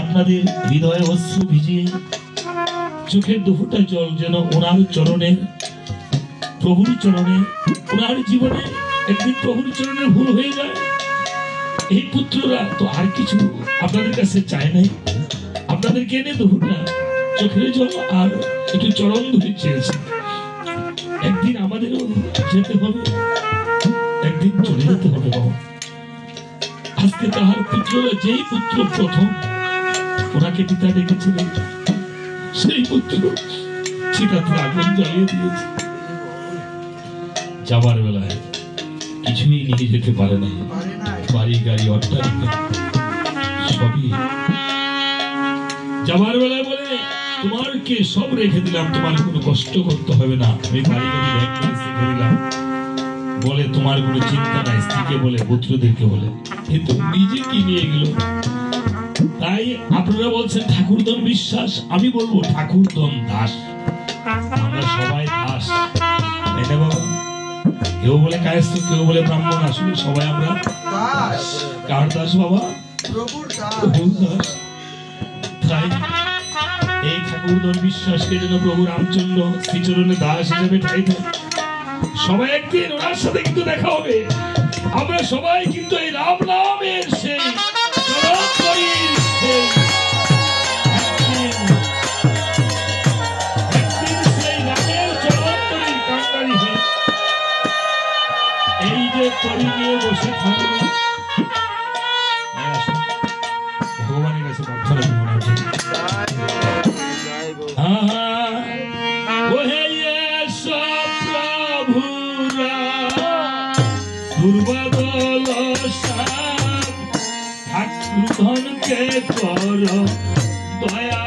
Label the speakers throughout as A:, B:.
A: আপনাদের হৃদয়ে অশ্রু ভিজিয়ে চোখের দুফোঁটা জল যেন ওনার চরণে, প্রভুর চরণে, ওনার জীবনে একদিন প্রভুর চরণে ভুল হয়ে যায়। এই পুত্ররা তো আর কিছু আপনাদের কাছে চায় নাই, আপনাদেরকে এনে দুফোঁটা চোখের জল আর একটু চরণ ধরে চেয়েছে। একদিন আমাদেরও যেতে হবে, একদিন চলে যেতে হবে বাবা। আজকে তাহার পুত্ররা, যেই পুত্র প্রথম ওনাকে পিতা ডেকেছিলেন, সেই পুত্র চিতাতে আগুন জ্বালিয়ে দিয়েছে। যাবার বেলায় কিছুই নিয়ে যেতে পারে না, বাড়ি গাড়ি অট্টালিকা সবই। যাবার বেলায় বলে তোমারকে সব রেখে দিলাম, তোমার কোনো কষ্ট করতে হবে না, আমি বাড়ি গাড়ি ব্যাগ করে শিখে দিলাম। বলে তোমার কোনো চিন্তা নাই, স্ত্রীকে বলে, পুত্রদেরকে বলে, কিন্তু নিজে কি নিয়ে গেল। তাই আপনারা বলছেন ঠাকুরধন বিশ্বাস, আমি বলবো ঠাকুরধন দাস। আমরা সবাই দাস, তাই না বাবা? কেউ বলে কায়স্থ, কেউ বলে ব্রাহ্মণ, আসলে সবাই আমরা দাস। কার দাস বাবা? প্রভুর দাস। তাই এই ঠাকুরধন বিশ্বাসকে যেন প্রভু রামচন্দ্র শ্রীচরণে দাস হিসেবে ঠাই দেন। সবাই একদিন ওনার সাথে কিন্তু দেখা হবে। আমরা সবাই কিন্তু এই রাম নামের সেই এই যে তরি নিয়ে বসে থাকবে, ভগবানের কাছে প্রার্থনা ঠাকুরধনকে কর দয়া,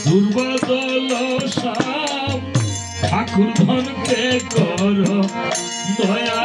A: দুর্বদল শ্যাম ঠাকুরধনকে কর দয়া।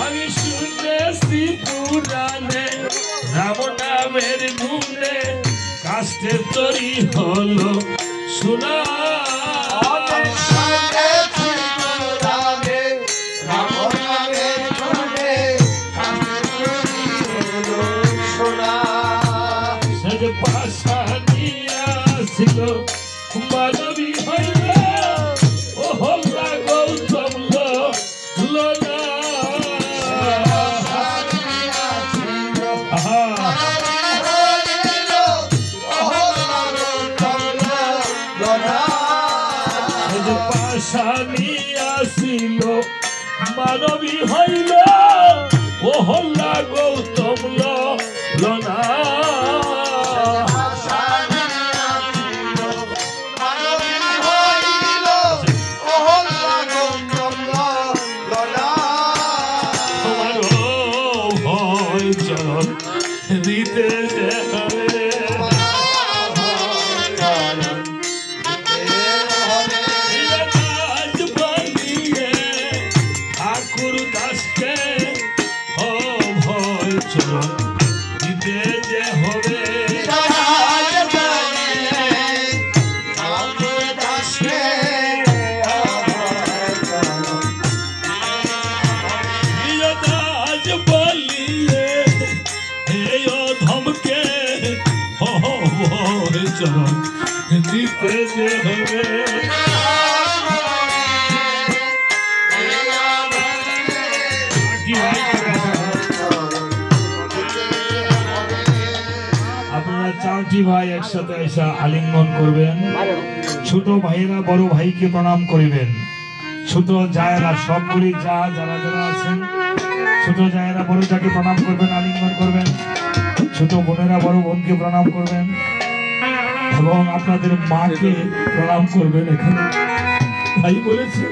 A: আমি শুনেছি পুরাণে রাম নামের গুণে কাস্তে তরি হলো শোনা মানবী হইল ও হল্লা গৌতম লোনা পাশানি আসিল মানবী হইল ও হল্লা গৌতম লোনা দিতে ঠাকুর দাসকে ও ভয় চরণ দিতে যে হবে চরণ দিতে যে হবে আপনারা চারটি ভাই একসাথে এসে আলিঙ্গন করবেন ছোট ভাইয়েরা বড় ভাইকে প্রণাম করিবেন ছোট জায়েরা সবগুলি যারা যারা আছেন ছোট জায়েরা বড় যাকে প্রণাম করবেন আলিঙ্গন করবেন ছোট বোনেরা বড় বোনকে প্রণাম করবেন এবং আপনাদের মাকে প্রণাম করবেন এখানে ভাই বলেছে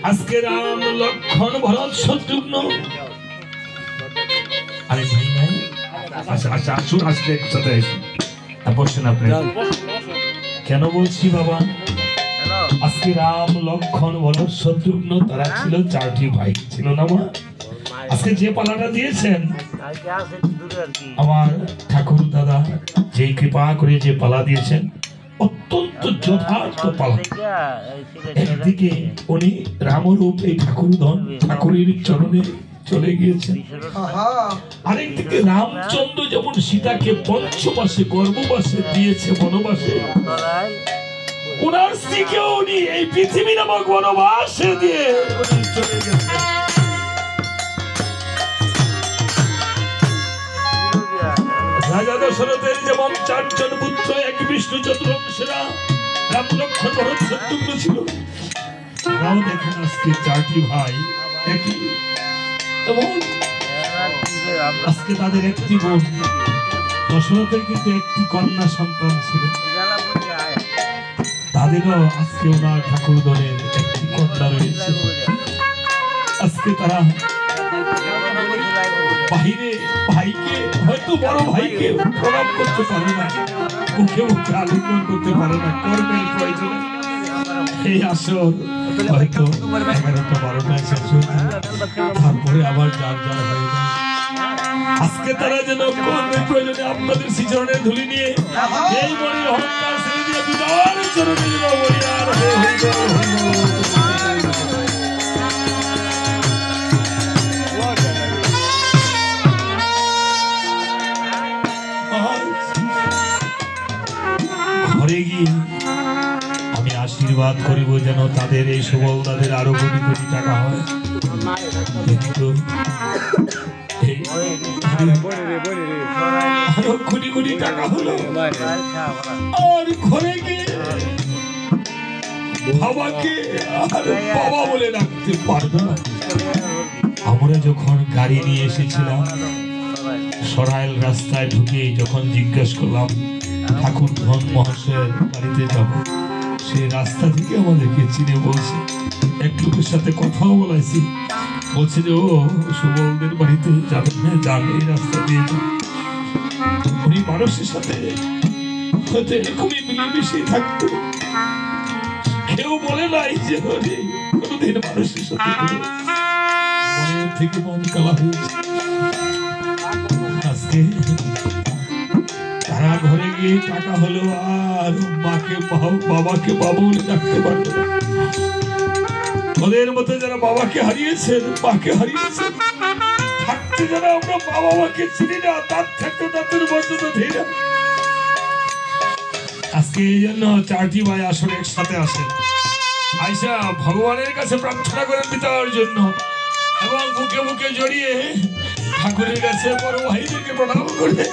A: আজকে রাম লক্ষণ ভরত শত্রুঘ্ন আরে ভাই নাই আচ্ছা আচ্ছা আসুন আসলে একসাথে বসেন আপনি কেন বলছি বাবা আজকে রাম লক্ষণ ভরত শত্রুঘ্ন তারা ছিল চারটি ভাই ছিল না মা আজকে যে পালাটা দিয়েছেন আমার ঠাকুর দাদা যে কৃপা করে যে পালা দিয়েছেন অত্যন্ত যথার্থ পালা একদিকে উনি রামরূপ এই ঠাকুরধন ঠাকুরের চরণে চলে গিয়েছেন আরেকদিকে রামচন্দ্র যেমন সীতাকে পঞ্চমাসে গর্ভবাসে দিয়েছে বনবাসে ওনার স্ত্রীকেও উনি এই পৃথিবী নামক বনবাসে দিয়ে উনি চলে গেছেন। রাজা দশরথের যেমন 4 জন পুত্র, এক বিষ্ণু চতুরঙ্গেরা, রাম লক্ষ্মণ ভরত শত্রুঘ্ন ছিল, তারাও দেখেন আজকে 4টি ভাই একই। এবং আজকে তাদের একটি বোন, দশরথের কিন্তু একটি কন্যা সন্তান ছিল, তাদেরও আজকে ওনার ঠাকুর দলের একটি কন্যা রয়েছে। আজকে তারা বাহিরে ভাইকে, হয়তো বড় ভাইকে প্রণাম করতে পারে না, মুখে মুখে আলিঙ্গন করতে পারে না, কর্মের প্রয়োজনে এই আসর হয়তো 11টা 12টা শেষ হয়েছে, তারপরে আবার যার যার হয়ে যায়। আজকে তারা যেন কর্মের প্রয়োজনে আপনাদের শ্রীচরণের ধুলি নিয়ে এই মনের অহংকার ছেড়ে দিয়ে বিদার চরণে যেন বলিয়ার হয়ে ঘরে গিয়ে আমি আশীর্বাদ করিব যেন তাদের এই সুবল তাদের আরো কোটি কোটি টাকা হয়। কিন্তু আরো কোটি কোটি টাকা হলো, আর ঘরে গিয়ে বাবাকে আর বাবা বলে ডাকতে পারবে না। আমরা যখন গাড়ি নিয়ে এসেছিলাম সরাইল রাস্তায় ঢুকে যখন জিজ্ঞেস করলাম ঠাকুর ধন মহাশয়ের বাড়িতে যাব, সে রাস্তা থেকে আমাদেরকে চিনে বলছে, এক লোকের সাথে কথাও বলাইছি, বলছে যে ও সুবলদের বাড়িতে যাবেন, না যান, এই রাস্তা দিয়ে যান। উনি মানুষের সাথে হয়তো এরকমই মিলেমিশে থাকতো, কেউ বলে নাই যে কোনোদিন মানুষের সাথে মনের থেকে মন কালা হয়েছে। আজকে তারা ঘরে গিয়ে টাকা হলো আর মাকে বাবাকে বাবা বলে ডাকতে পারবে না। ওদের মতো যারা বাবাকে হারিয়েছেন, মাকে হারিয়েছেন, থাকতে যারা আমরা বাবা মাকে চিনি না, তার থাকতে তাদের মর্যাদা দিই না। আজকে এই জন্য 4টি ভাই আসলে একসাথে আসেন, আয়সা ভগবানের কাছে প্রার্থনা করেন পিতার জন্য, এবং বুকে বুকে জড়িয়ে ঠাকুরের কাছে বড় ভাইদেরকে প্রণাম করে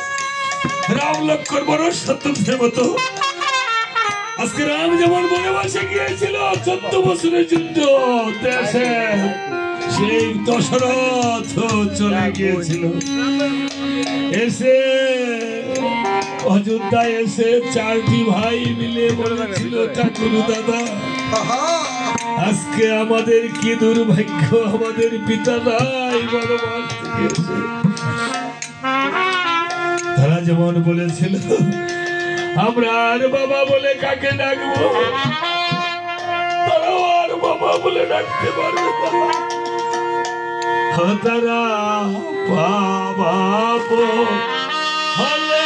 A: রাম লক্ষ্মণ বড় শত্রুঘ্নের মতো। আজকে রাম যেমন বনবাসে গিয়েছিল 14 বছরের যুদ্ধ দেশে, সেই দশরথ চলে গিয়েছিল। এসে অযোধ্যায় এসে 4টি ভাই মিলে বলেছিল ঠাকুর দাদা আজকে আমাদের কি দুর্ভাগ্য, আমাদের পিতা নাই বনবাস থেকে এসে। তারা যেমন বলেছিল আমরা আর বাবা বলে কাকে ডাকবো, তারাও আর বাবা বলে ডাকতে পারবে না। তারা বাবা হলে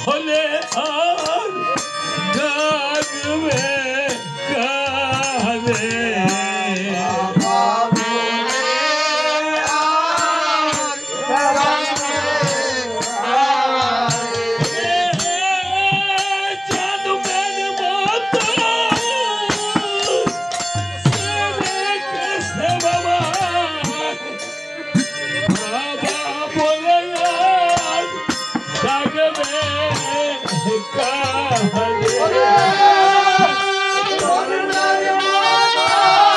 A: হলে আর ডাকবে কারে,
B: Oh,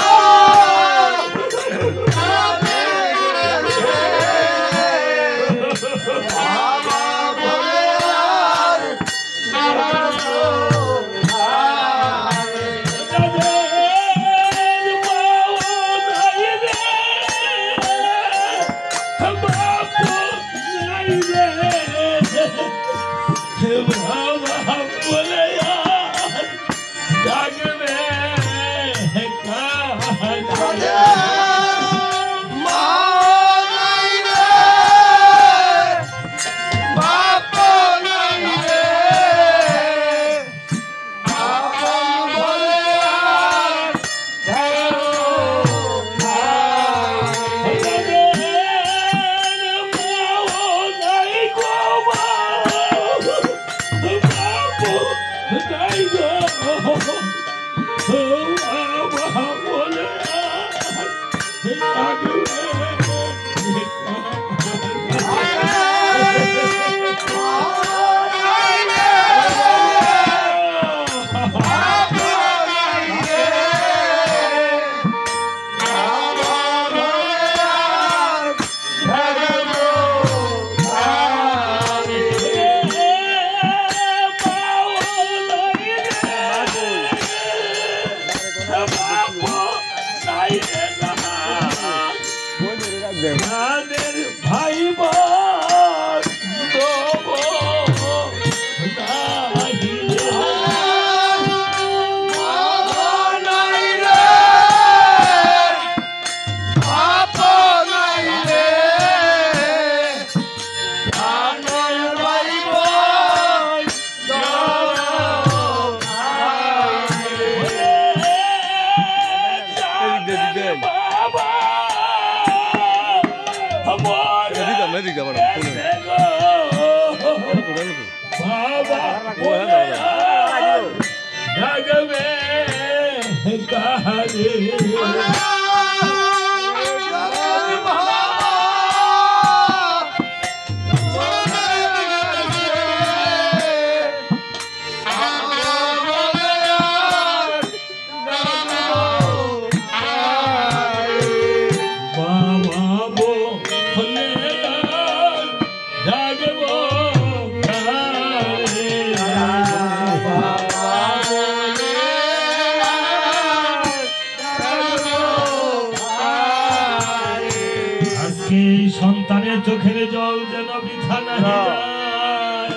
A: সন্তানের চোখের জল যেন বৃথা না যায়।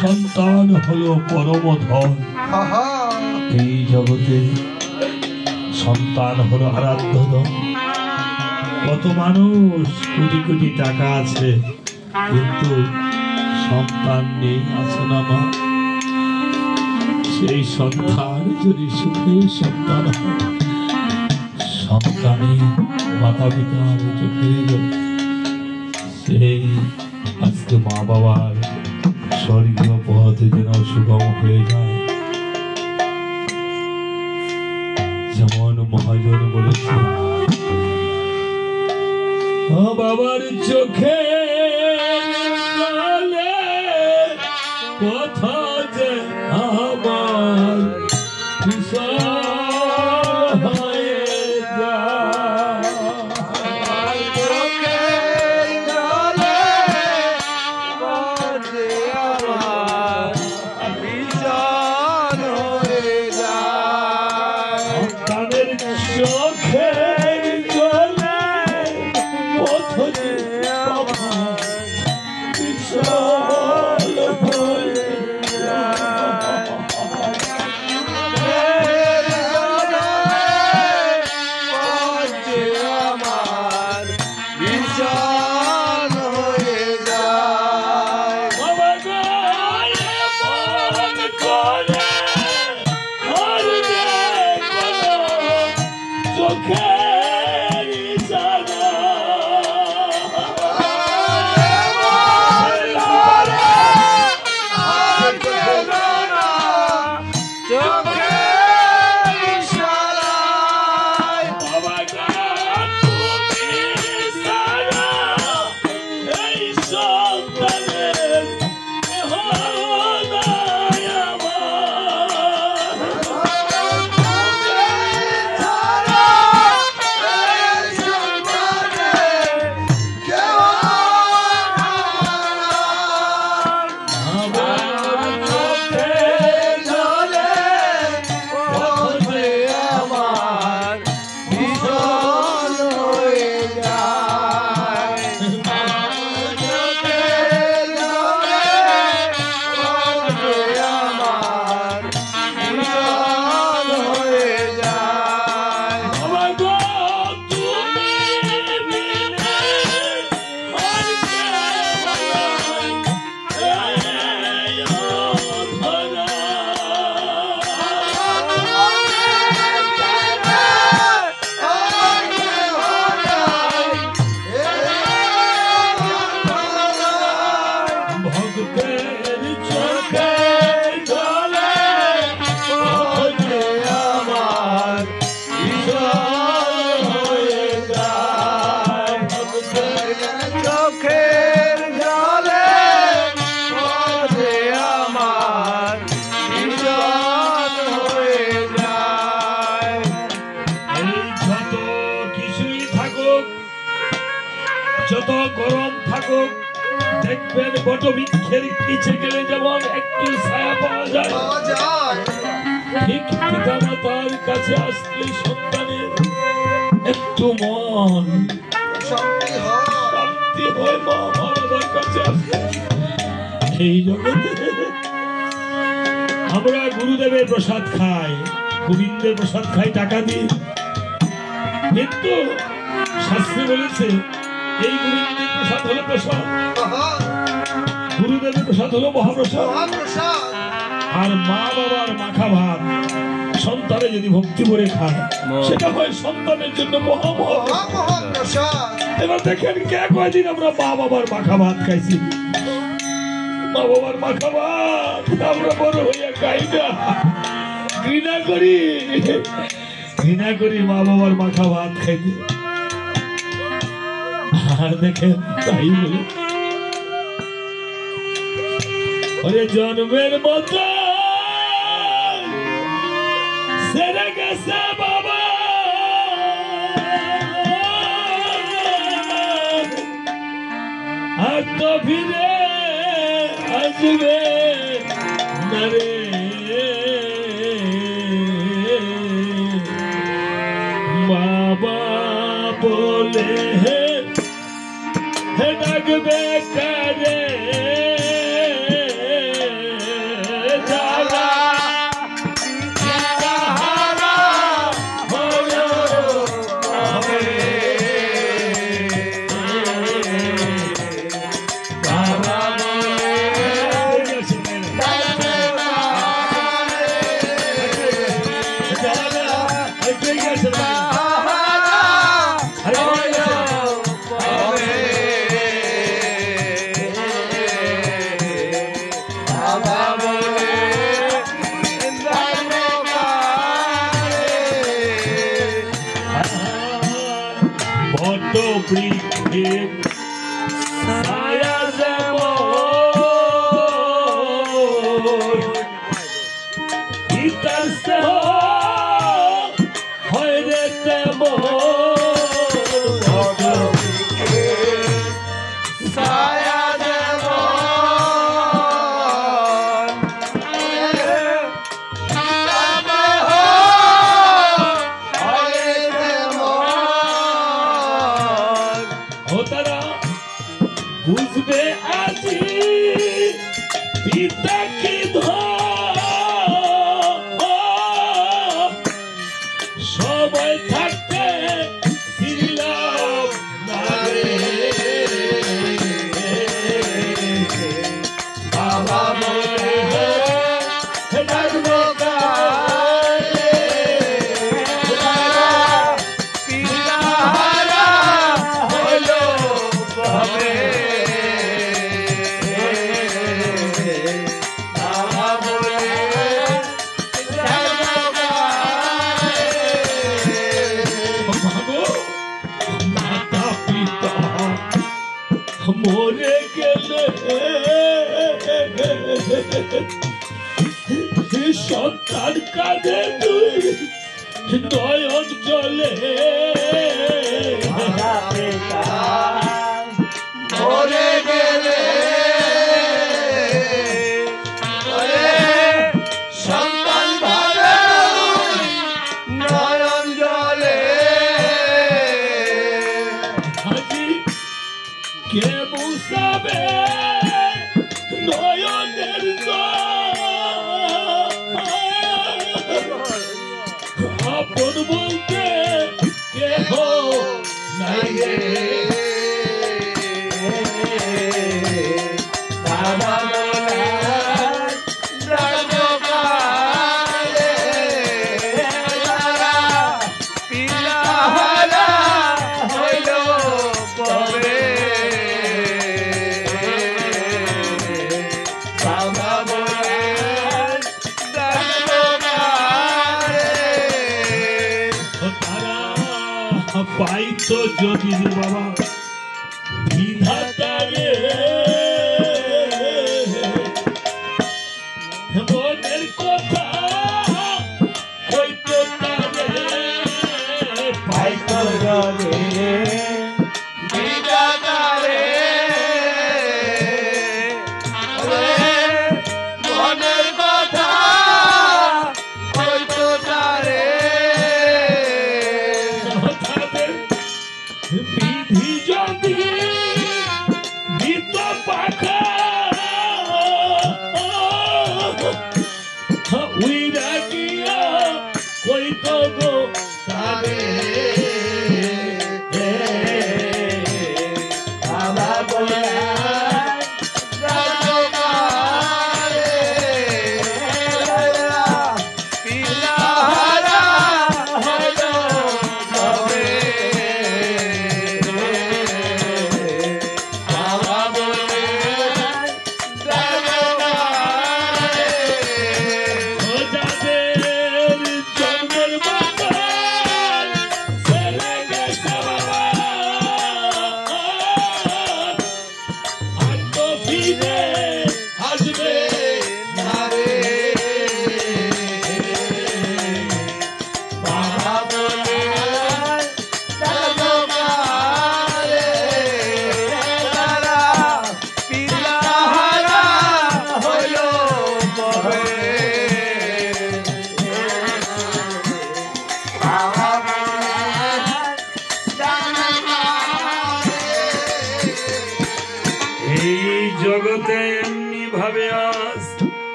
A: সন্তান হলো পরম ধন। এই জগতে সন্তান হলো আরাধ্য ধন। কত মানুষ কোটি কোটি টাকা আছে কিন্তু সন্তান নেই, আছে না মা? সেই সন্তান যদি সুখের সন্তান হয়, সন্তানে মাতা পিতার চোখে সেই আজকে মা বাবার স্বর্গীয় পথ যেন সুগম হয়ে যায়। যেমন মহাজন বলেছে, বাবার চোখে কথা যে আমার বিশাল হয়ে যায়। সন্তানের চোখের জলে পথ যে আমার বিশাল হয়ে যত গরম থাকুক দেখবেন বটবৃক্ষের নিচে গেলে যেমন একটু ছায়া পাওয়া যায়, ঠিক পিতামাতার কাছে আসলে সন্তানের একটু মন শান্তি হয়। মা বাবার কাছে আসলে এই জগতে আমরা গুরুদেবের প্রসাদ খাই, গোবিন্দের প্রসাদ খাই টাকা দিয়ে, কিন্তু শাস্ত্রে বলেছে এই গোবিন্দের প্রসাদ হলো প্রসাদ, গুরুদেবের প্রসাদ হলো মহাপ্রসাদ। আর মা বাবার মাখা ভাত সন্তানে যদি ভক্তি করে খায় সেটা হয় সন্তানের জন্য মহাপ্রসাদ। এবার দেখেন কে কয়দিন আমরা মা বাবার মাখা ভাত খাইছি, মা বাবার মাখা ভাত আমরা বড় হইয়া খাই না, ঘৃণা করি মা বাবার মাখা ভাত খাইতে। আর দেখেন তাই বলে ওরে জন্মের মতো সেরে গেছে বাবা, আর তো ফিরে আসবে না রে, বাবা বলে ডাকবে কারে বুঝবে আজি পিতা কি সবাই থাকতে ছিলাম না রে, বাবা বলে ডাকবে কারে পিতাহারা হলো কবে, মরে গেলে সন্তান কাঁদে তুই নয়ন জলে, মরে গেলে সন্তান ভাবে নয়ন জলে, কে মুসাবে নয়নের আপন বলতে কেহ নাই রে, বাবা পাইতো যদি বাবা বিধাতারে মনের কথা হইতো তারে, পাইতো যদি বিধাতা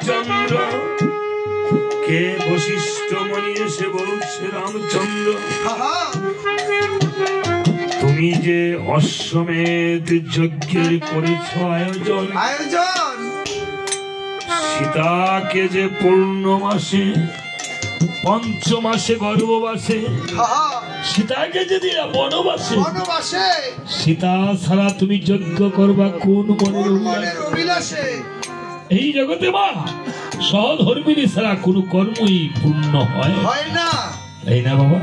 A: রামচন্দ্র কে বশিষ্ঠ মনি এসে বলছে রামচন্দ্র তুমি যে অশ্বমেধ যজ্ঞের করেছ আয়োজন সীতাকে যে পূর্ণমাসে পঞ্চমাসে গর্ভবাসে সীতাকে যদি বনবাসে সীতা ছাড়া তুমি যজ্ঞ করবা কোন মনের অভিলাষে? এই জগতে মা সহধর্মিনী ছাড়া কোন কর্মই পূর্ণ হয় না, তাই না বাবা?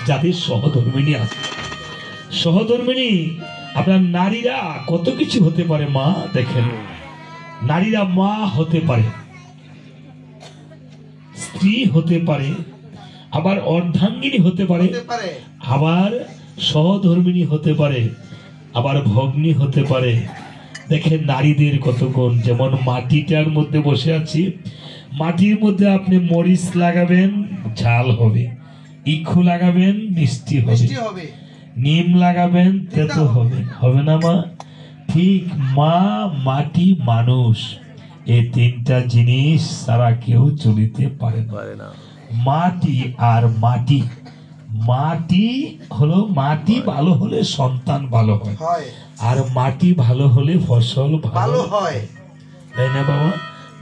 A: যাদের সহধর্মিনী আছে, সহধর্মিনী আপনার নারীরা কত কিছু হতে পারে মা। দেখেন, নারীরা মা হতে পারে, স্ত্রী হতে পারে, আবার অর্ধাঙ্গিনী হতে পারে, আবার সহধর্মিনী হতে পারে, আবার ভগ্নী হতে পারে। দেখেন নারীদের কত গুণ। যেমন মাটিটার মধ্যে বসে আছি, মাটির মধ্যে আপনি মরিচ লাগাবেন ঝাল হবে, ইক্ষু লাগাবেন মিষ্টি হবে, নিম লাগাবেন তেতো হবে, হবে না মা? ঠিক মা, মাটি, মানুষ, এই তিনটা জিনিস সারা কেউ চলিতে পারে না। মাটি আর মাটি, মাটি হলো, মাটি ভালো হলে সন্তান ভালো হয়, আর মাটি ভালো হলে ফসল ভালো হয়, তাই না বাবা?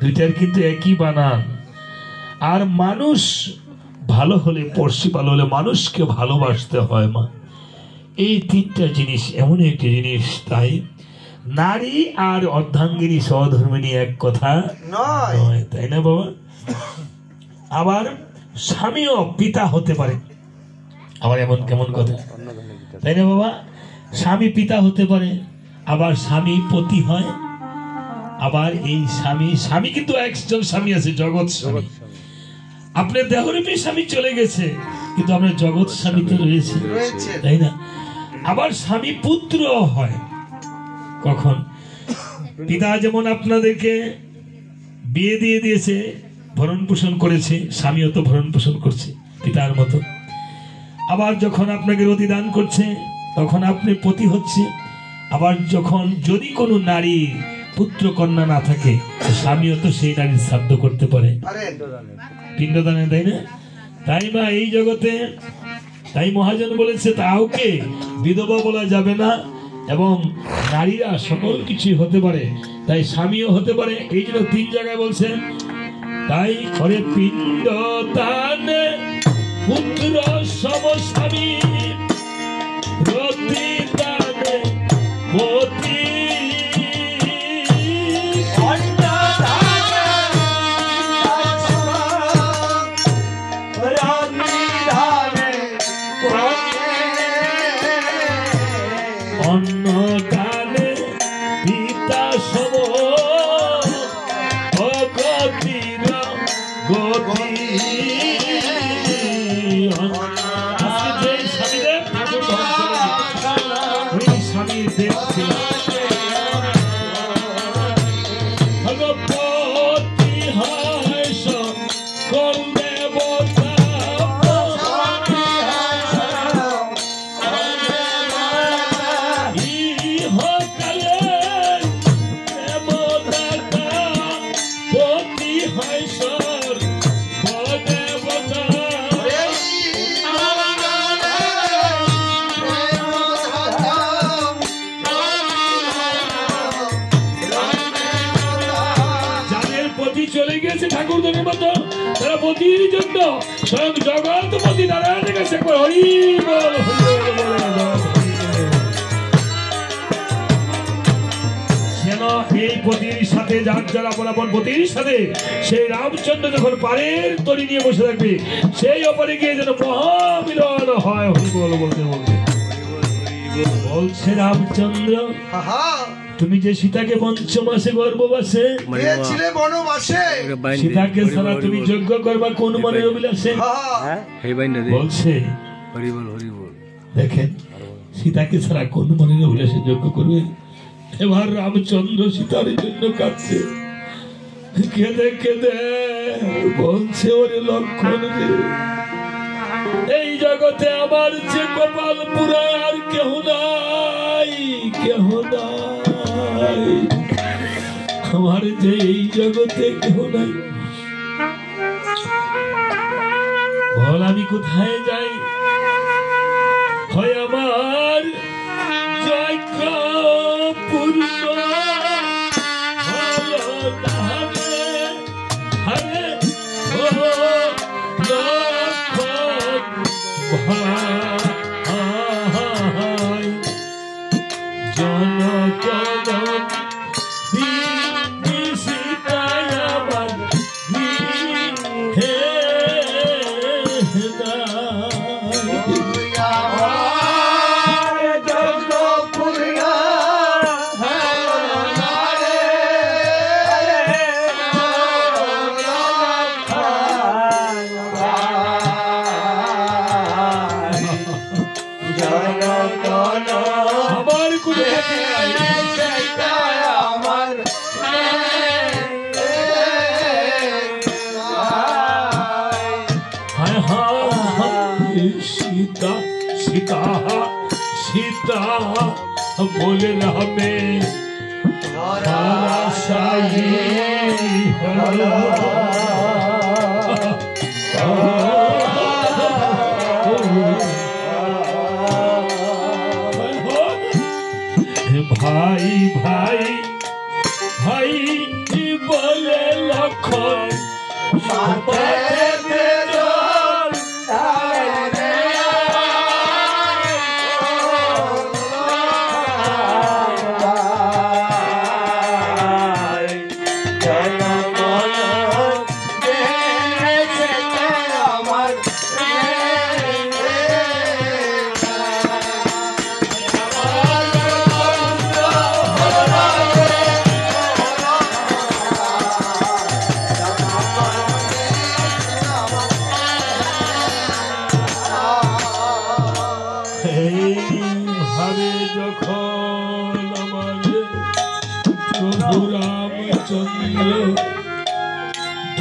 A: দুইটার কিন্তু একই বানান। আর মানুষ ভালো হলে, পড়শি ভালো হলে মানুষকে ভালোবাসতে হয় মা। এই তিনটা জিনিস এমন একটি জিনিস, তাই নারী আর অর্ধাঙ্গিনী সহধর্মিনী এক কথা নয়, তাই না বাবা? আবার স্বামীও পিতা হতে পারে, আবার এমন কেমন কথা, তাই না বাবা? স্বামী পিতা হতে পারে, আবার স্বামী পতি হয়, আবার এই স্বামী কিন্তু একজন স্বামী আছে, জগৎ স্বামী। আপনার দেহরূপী স্বামী চলে গেছে, কিন্তু আপনার জগৎ স্বামী তো রয়েছে, তাই না? আবার স্বামী পুত্র হয়। কখন? পিতা যেমন আপনাদেরকে বিয়ে দিয়ে দিয়েছে, ভরণ পোষণ করেছে, স্বামীও তো ভরণ পোষণ করছে পিতার মতো। আবার যখন আপনাকে রতিদান করছে তখন আপনি পতি হচ্ছে। আবার যখন যদি কোনো নারী পুত্র কন্যা না থাকে, স্বামীও তো সেই নারীর শ্রাদ্ধ করতে পারে, পিণ্ডদানে, তাই না? তাই মা এই জগতে, তাই মহাজন বলেছে তাওকে বিধবা বলা যাবে না, এবং নারীরা সকল কিছু হতে পারে, তাই স্বামীও হতে পারে। এই জন্য তিন জায়গায় বলছেন, তাই করে পিণ্ডদানে পুত্র সম স্বামী, রতিদানে পতি, অন্নদানে পিতা সম অগতির গতি। আজকে যে স্বামীদেব ঠাকুর ওই স্বামীর দেব ছিল ভগবতী হয় সকল দেবতা, ইহকালে দেবতা পতি হয় সর্বদেবতা। যাদের পতি চলে গেছে ঠাকুরদের মতো, তারা পতির জন্য স্বয়ং জগৎপতি নারায়ণের কাছে একবার হরি বল, হরি বল বলে দাও। যেন এই পতির সাথে যার যারা বরাবর পতির সাথে সেই রামচন্দ্র যখন পারের তরি নিয়ে বসে থাকবে, সেই অপরে গিয়ে যেন মহামিলন হয়, হরি বল বলতে বলতে। বলছে রামচন্দ্র, তুমি যে সীতাকে পঞ্চমাসে গর্ভবাসে দিয়েছিলে বনবাসে, সীতাকে ছাড়া তুমি যজ্ঞ করবা কোন মনের অভিলাষে? বলছে দেখেন, সীতাকে ছাড়া কোন মনের অভিলাষে যজ্ঞ করবে? এবার রামচন্দ্র সীতার জন্য কাঁদছে, কেঁদে কেঁদে বলছে, ওরে লক্ষণ রে, এই জগতে আমার যে কপাল পুরায় আর কেহ নাই, কেহ নাই। আমার যে এই জগতে কেউ নাই, বল আমি কোথায় যাই? হয় আমার যজ্ঞ পুরুষ হরে ভাই জনগণ সীতায় আমার হে सीता सीता सीता बोले ना हमें शाही भाई भाई भाई बोले लखन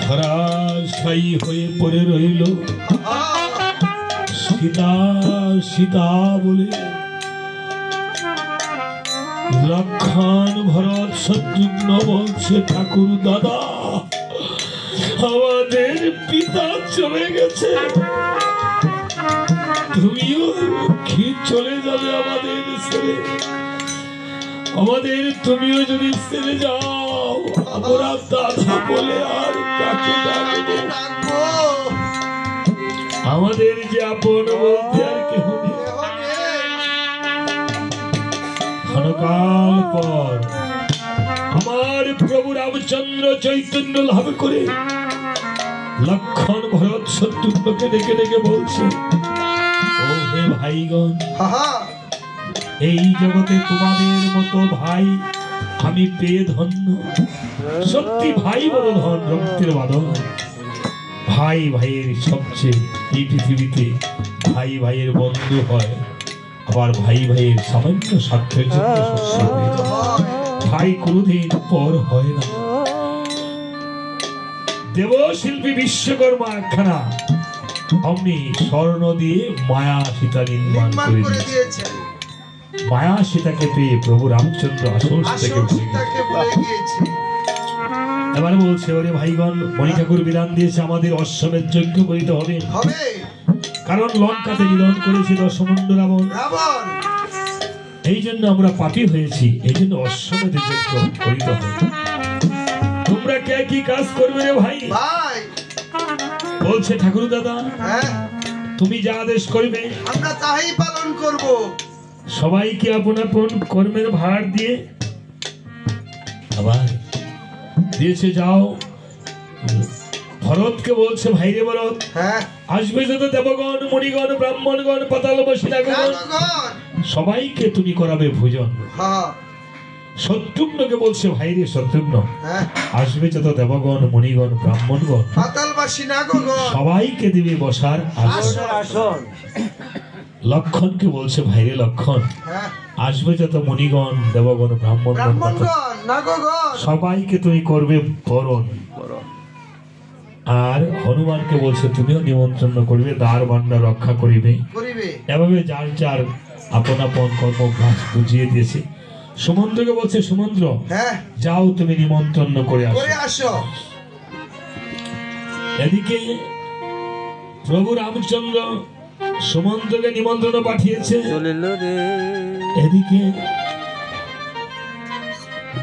A: ধরাশায়ী হয়ে পড়ে রইল, সীতা সীতা বলে লক্ষণ ভরত শত্রুঘ্ন বলছে ঠাকুর দাদা আমাদের পিতা চলে গেছে, তুমিও কি চলে যাবে আমাদের ছেড়ে, আমাদের তুমিও যদি ছেড়ে যাও আমরা দাদা বলে আর কাকে ডাকবো, আমাদের যে আপন বলতে আর কেহ নেই। ক্ষণকাল পর আমার প্রভু রামচন্দ্র চৈতন্য লাভ করে লক্ষণ ভরত শত্রুঘ্নকে ডেকে ডেকে বলছে, ও হে ভাইগণ, এই জগতে তোমাদের মতো ভাই আমি পেয়ে ধন্য, সত্যি ভাই বড় ধন, রক্তের বাঁধন, ভাই ভাইয়ের সবচেয়ে এই পৃথিবীতে ভাই ভাইয়ের বন্ধু হয়, আবার ভাই ভাইয়ের সামান্য স্বার্থের জন্য শস্য হয়ে যায়, ভাই কোনদিন পর হয় না। দেবশিল্পী বিশ্বকর্মা একখানা অমনি স্বর্ণ দিয়ে মায়া সীতা নির্মাণ করে দিয়েছে, মায়া সীতাকে পেয়ে প্রভু রামচন্দ্র আসল সীতাকে ভুলে গিয়েছে। এবার বলছে, ওরে ভাইগণ, মণি ঠাকুর বিধান দিয়েছে আমাদের অশ্বমেধ যজ্ঞ করিতে হবে, কারণ লঙ্কাতে মিলন করেছে দশমুণ্ড রাবণ, এই জন্য আমরা পাপী হয়েছি, এই জন্য অশ্বমেধ যজ্ঞ করিতে হবে। তোমরা কে কি কাজ করবে রে ভাই? বলছে ঠাকুর দাদা তুমি যা আদেশ করবে আমরা তাই পালন করব। সবাইকে আপন আপন কর্মের ভার দিয়ে আবার দিয়েছে, যাও। ভরতকে বলছে, ভাইরে ভরত, আসবে যত দেবগণ মণিগণ ব্রাহ্মণগণ পাতালবাসী নাগগণ সবাইকে তুমি করাবে ভোজন। শত্রুঘ্নকে বলছে, ভাইরে শত্রুঘ্ন, আসবে যত দেবগণ মণিগণ ব্রাহ্মণগণ পাতালবাসী নাগগণ সবাইকে দিবে বসার আসন। লক্ষণকে বলছে, ভাইরে লক্ষণ, আসবে যত মণিগণ দেবগণ ব্রাহ্মণগণ সবাইকে তুমি করবে বরণ। আর হনুমানকে বলছে, তুমিও নিমন্ত্রণ করবে, দ্বার বান্না রক্ষা করিবে। এভাবে যার যার আপন আপন কর্মভাস বুঝিয়ে দিয়েছে। সমুদ্রকে বলছে, সমুদ্র যাও তুমি নিমন্ত্রণ করে আসো। এদিকে প্রভু রামচন্দ্র সমুদ্রকে নিমন্ত্রণ পাঠিয়েছে। এদিকে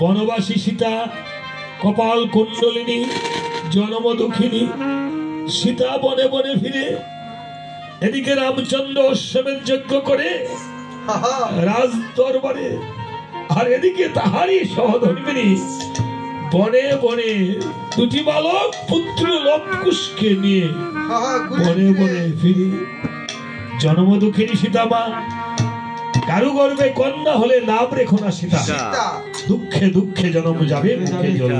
A: বনবাসী সীতা, কপাল কুণ্ডলিনী, জনম দুঃখিনী সীতা বনে বনে ফিরে। এদিকে রামচন্দ্র অশ্বমেধ যজ্ঞ করে রাজ দরবারে, আর এদিকে তাহারই সহধর্মিনী বনে বনে দুটি বালক পুত্র লবকুশকে নিয়ে বনে বনে ফিরে। জনম দুঃখিনী সীতা মা, কারু গর্ভে কন্যা হলে নাম রেখো না সীতা, দুঃখে দুঃখে জন্ম যাবে মুখে জল।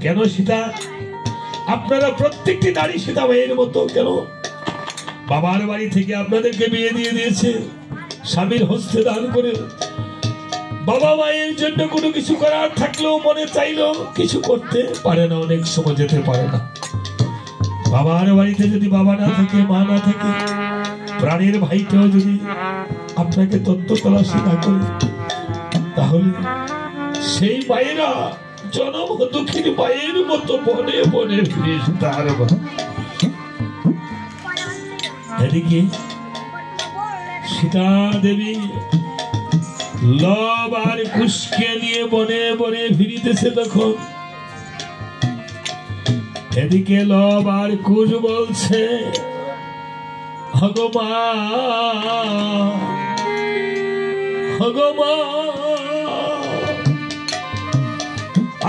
A: কেন সীতা? আপনারা প্রত্যেকটি নারী সীতা মায়ের মতো কেন? বাবার বাড়ি থেকে আপনাদেরকে বিয়ে দিয়ে দিয়েছে, স্বামীর হস্তে দান করে। বাবা মায়ের জন্য কোনো কিছু করার থাকলেও মনে চাইলো কিছু করতে পারে না, অনেক সময় যেতে পারে না। বাবার বাড়িতে যদি বাবা না থাকে, মা না থাকে, প্রাণের ভাইকেও যদি আপনাকে তত্ত্ব তলাশি না করে, তাহলে সেই মায়েরা জনম দুঃখীর মায়ের মতো বনে বনে ফিরে তার। এদিকে সীতা দেবী লব আর কুশকে নিয়ে বনে বনে ফিরিতেছে। তখন এদিকে লব আর কুশ বলছে,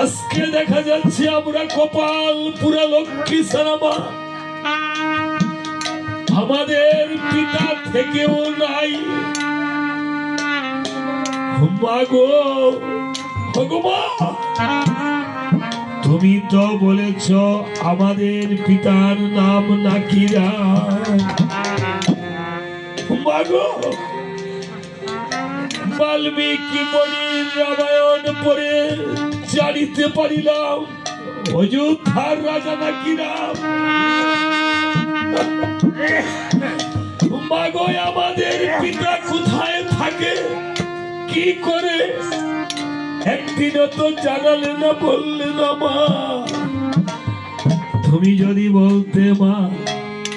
A: আজকে দেখা যাচ্ছে আমরা কপাল পুরা লক্ষ্মী সারামা, আমাদের পিতা থেকেও নাই। মাগো ভগবান, তুমি তো বলেছ আমাদের পিতার নাম নাকি রাম। মাগো বাল্মীকি মুনির রামায়ণ পড়ে জানিতে পারিলাম অযোধ্যার রাজা নাকি রাম। মাগো আমাদের পিতা কোথায় থাকে, কি করে, একদিনও তো জানালে না, বললে না মা। তুমি যদি বলতে মা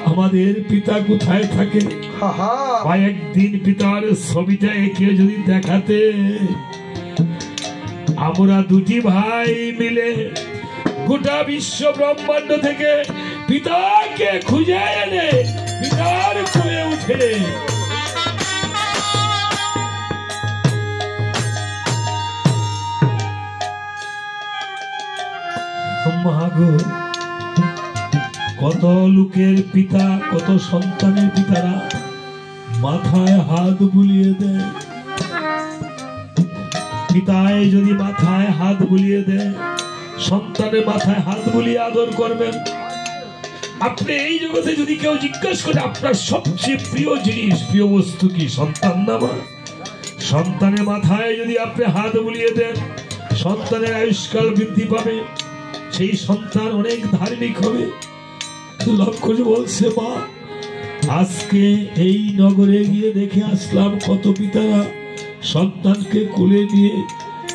A: আমাদের পিতা কোথায় থাকে, বা একদিন পিতার ছবিটা এঁকে যদি দেখাতে, আমরা দুটি ভাই মিলে গোটা বিশ্ব ব্রহ্মাণ্ড থেকে পিতাকে খুঁজে এনে পিতার কোলে উঠে মাগো, কত লোকের পিতা, কত সন্তানের পিতারা মাথায় হাত বুলিয়ে দেয়। পিতায় যদি মাথায় হাত বুলিয়ে দেয়, সন্তানের মাথায় হাত বুলিয়ে আদর করবেন। আপনি এই জগতে যদি কেউ জিজ্ঞাসা করে আপনার সবচেয়ে প্রিয় জিনিস, প্রিয় বস্তু কি, সন্তান না মা? সন্তানের মাথায় যদি আপনি হাত বুলিয়ে দেন, সন্তানের আয়ুষ্কাল বৃদ্ধি পাবে, সেই সন্তান অনেক ধার্মিক হবে। লক্ষণ বলছে মা, আজকে এই নগরে গিয়ে দেখে আসলাম কত পিতারা সন্তানকে কোলে নিয়ে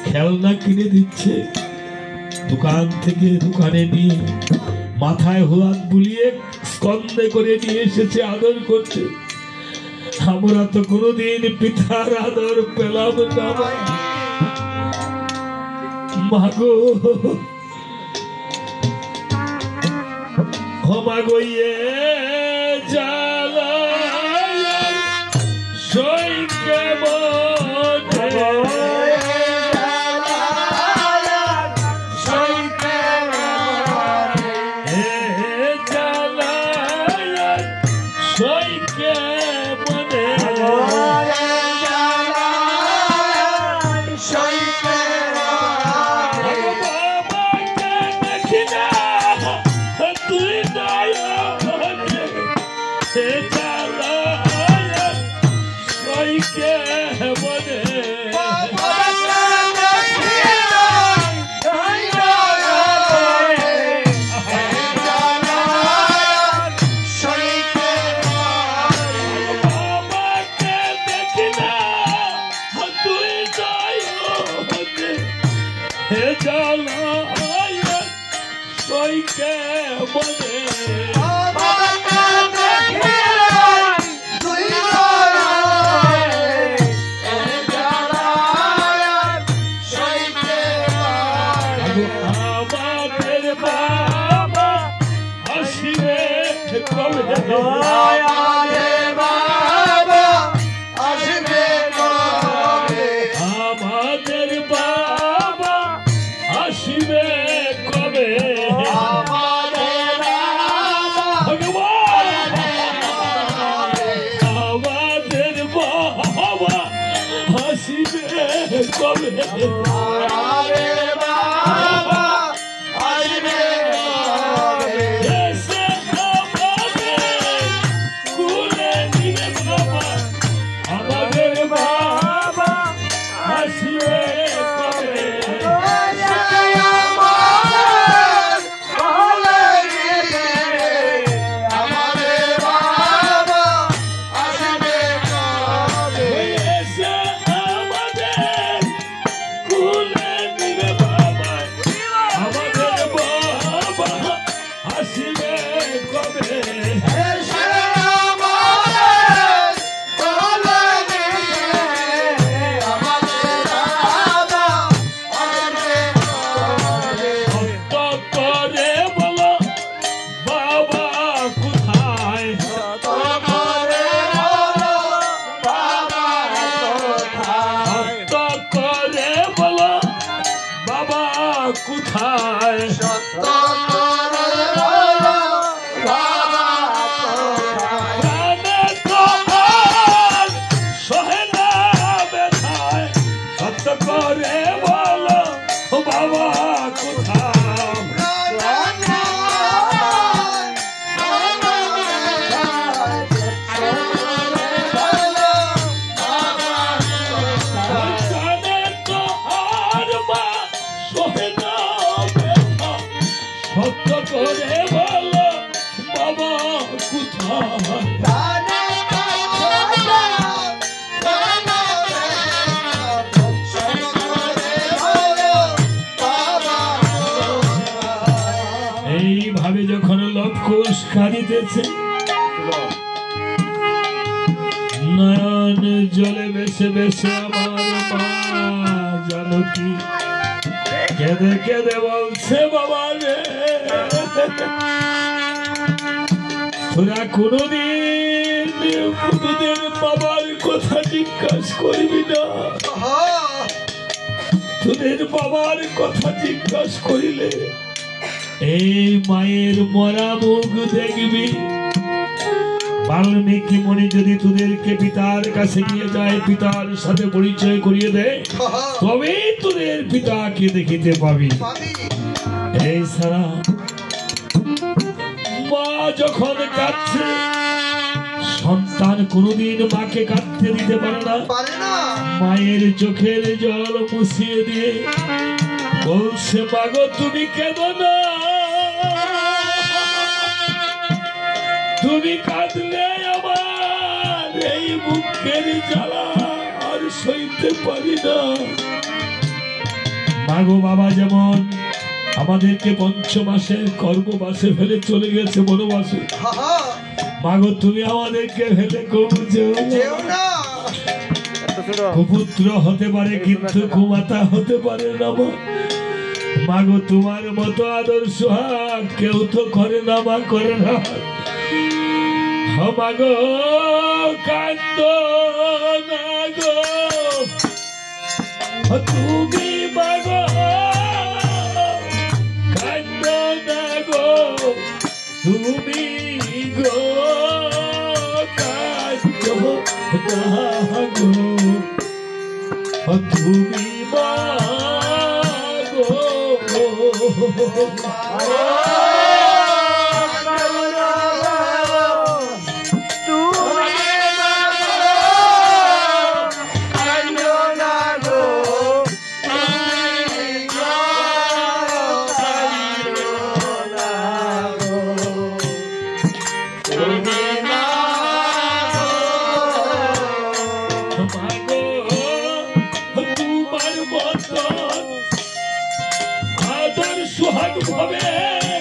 A: খেলনা কিনে দিচ্ছে, দোকান থেকে দোকানে নিয়ে মাথায় হাত বুলিয়ে স্কন্ধে করে নিয়ে এসেছে আদর করছে। আমরা তো কোনোদিন পিতার আদর পেলাম না মাগো। মাগো ইয়ে জালা সইকে মনে আমাদের বাবা আসিবে কবে আমাদের বাবা আসিবে কবে ভগবান আমাদের বাবা আসিবে কবে এসে আমাদের কুলে নিবে বাবা আমাদের বাবা আসিবে কবে এসে আমাদের কুলে নিবে বাবা আমাদের বাবা আসিবে কবে ভক্ত করে বলো বাবা কোথায় ভক্ত করে বলো বাবা কোথায় প্রাণে তো আর সহে না ব্যথায় সত্য করে বলো বাবা কোথায় প্রাণে তো আর মা সহে না ব্যথা সত্য করে বলো বাবা কোথায় এইভাবে যখন লবকুশ কাঁদিতেছে নয়ন জলে বেসে বেসে আমার মা জানকী কেঁদে কেঁদে বলছে বাবা রে তোরা কোনদিন বাবার কথা জিজ্ঞাসা করবি না তোদের বাবার কথা জিজ্ঞাসা করিলে এই মায়ের মরা মুখ দেখবি বাল্মীকি মুনি যদি তোদেরকে পিতার কাছে নিয়ে যায় পিতার সাথে পরিচয় করিয়ে দেয় তবেই তোদের পিতাকে দেখিতে পাবি এই সারা মা যখন কাঁদছে সন্তান কোনদিন মাকে কাঁদতে দিতে পারে না মায়ের চোখের জল মুছিয়ে দিয়ে বলছে মাগো তুমি কেঁদো না তুমি কাঁদলে আমার এই মুখের জ্বালা আর সইতে পারি না মাগো বাবা যেমন আমাদেরকে পঞ্চমাসে গর্ভবাসে ফেলে চলে গেছে বনবাসে মাগো তুমি আমাদেরকে ফেলে যেও না কুপুত্র হতে পারে কিন্তু কুমাতা হতে পারে না মাগো তোমার মতো আদর্শ কেউ তো করে না মা করে না মাগো কান্দ না গো তুমি মাগো কান্দ না গো তুমি গো কান্দ না গো তুমি মাগো সুহাগ ভাবে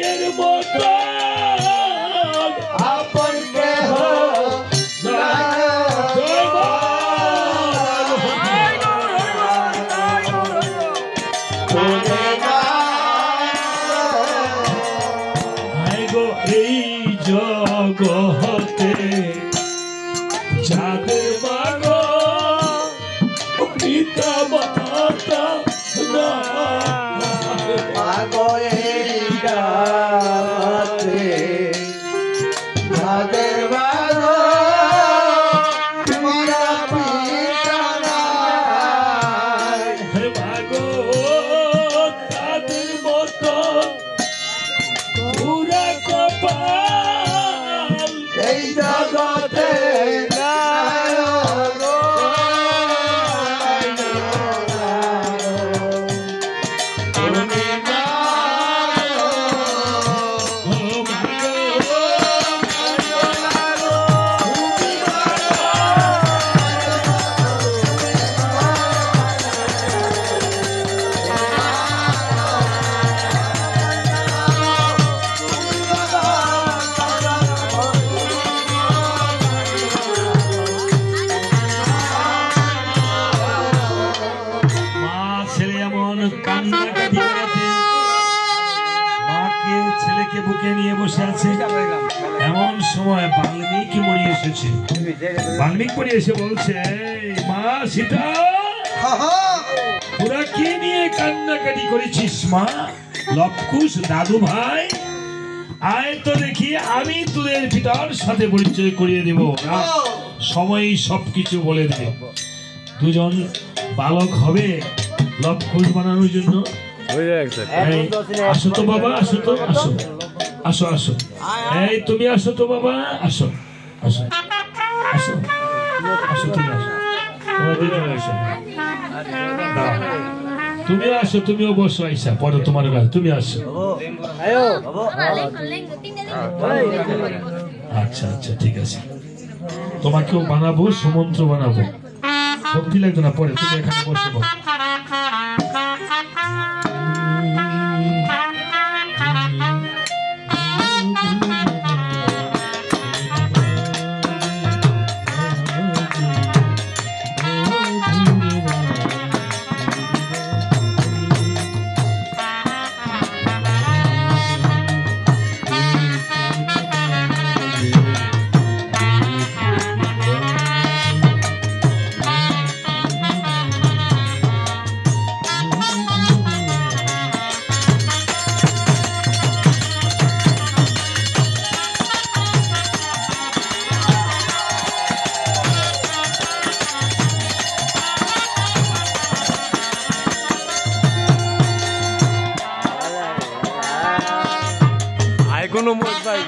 A: মায়ের মতো
B: আপন কেহ
A: এই জগতে যাদের মাগো পিতা মাতা না
B: মাগো এই জগতে যাদের মাগো পিতা পিতা নাই
A: মাগো তাদের মতো পুরা কপাল
B: এই জগতে
A: ছেলেকে বুকে নিয়ে বসে আছে এমন সময় বাল্মীকি মরি এসেছে। বাল্মীকি মরি এসে বলছে, মা সীতা তোরা কি নিয়ে কান্নাকাটি করেছিস মা? লবকুশ দাদু ভাই আয় তো দেখি, আমি তোদের পিতার সাথে পরিচয় করিয়ে দেব, সময় সবকিছু বলে দেবে। দুজন বালক হবে লবকুশ বানানোর জন্য। আসো তো বাবা, আসো তো, আসো আসো আসো, এই তুমি আসো তো বাবা, আসো আসো আসো আসো, তুমি আসো, তুমিও আসো, তুমিও বসো, আইসা পরে তোমার গাল, তুমি আসো। আচ্ছা আচ্ছা ঠিক আছে, তোমাকেও বানাবো, সুমন্ত্র বানাবো, ভক্তি লাগবে না, পরে তুমি এখানে বসে বল।
C: কোনো মোট ভাই